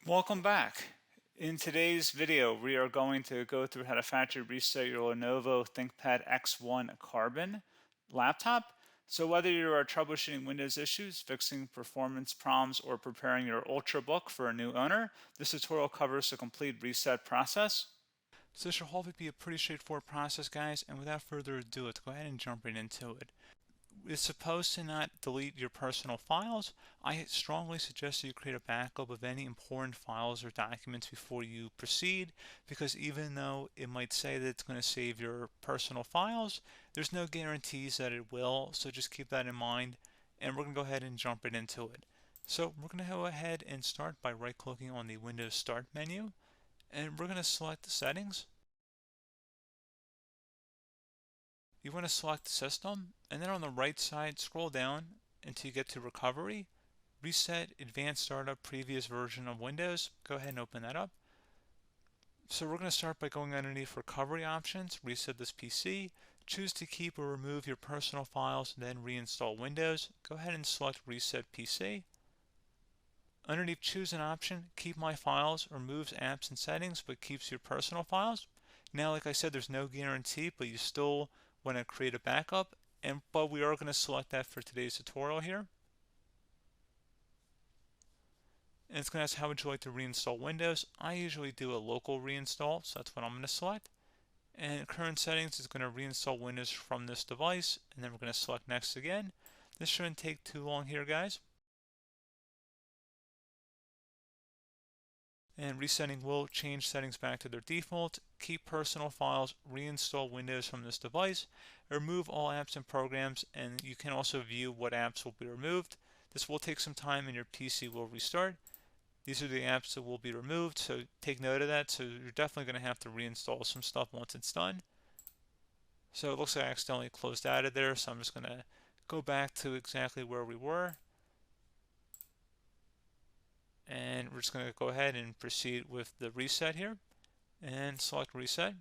Welcome back. In today's video, we are going to go through how to factory reset your Lenovo ThinkPad X1 Carbon laptop. So whether you are troubleshooting Windows issues, fixing performance problems, or preparing your Ultrabook for a new owner, this tutorial covers the complete reset process. So this should hopefully be a pretty straightforward process, guys, and without further ado, let's go ahead and jump right into it. It's supposed to not delete your personal files. I strongly suggest you create a backup of any important files or documents before you proceed, because even though it might say that it's going to save your personal files, there's no guarantees that it will, so just keep that in mind, and we're going to go ahead and jump right into it. So we're going to go ahead and start by right-clicking on the Windows Start menu, and we're going to select the settings. You want to select the system, and then on the right side, scroll down until you get to Recovery. Reset Advanced Startup Previous Version of Windows. Go ahead and open that up. So we're going to start by going underneath Recovery Options, reset this PC. Choose to keep or remove your personal files, then reinstall Windows. Go ahead and select Reset PC. Underneath Choose an option, Keep My Files removes apps and settings but keeps your personal files. Now, like I said, there's no guarantee, but you still want to create a backup, but we are going to select that for today's tutorial here. And it's going to ask how would you like to reinstall Windows. I usually do a local reinstall, so that's what I'm going to select. And current settings is going to reinstall Windows from this device, and then we're going to select next again. This shouldn't take too long here, guys. And resetting will change settings back to their default, keep personal files, reinstall Windows from this device, remove all apps and programs, and you can also view what apps will be removed. This will take some time and your PC will restart. These are the apps that will be removed, so take note of that. So you're definitely going to have to reinstall some stuff once it's done. So it looks like I accidentally closed out of there, so I'm just going to go back to exactly where we were. And we're just going to go ahead and proceed with the reset here and select reset.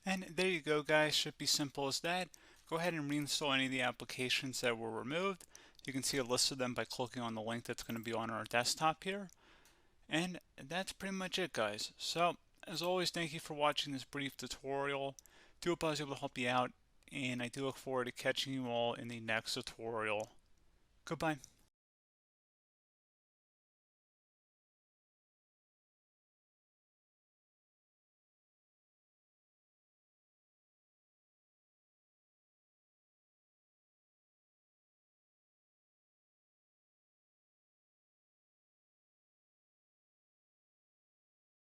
And there you go, guys. Should be simple as that. Go ahead and reinstall any of the applications that were removed. You can see a list of them by clicking on the link that's going to be on our desktop here. And that's pretty much it, guys. So, as always, thank you for watching this brief tutorial. Do hope I was able to help you out, and I do look forward to catching you all in the next tutorial. Goodbye.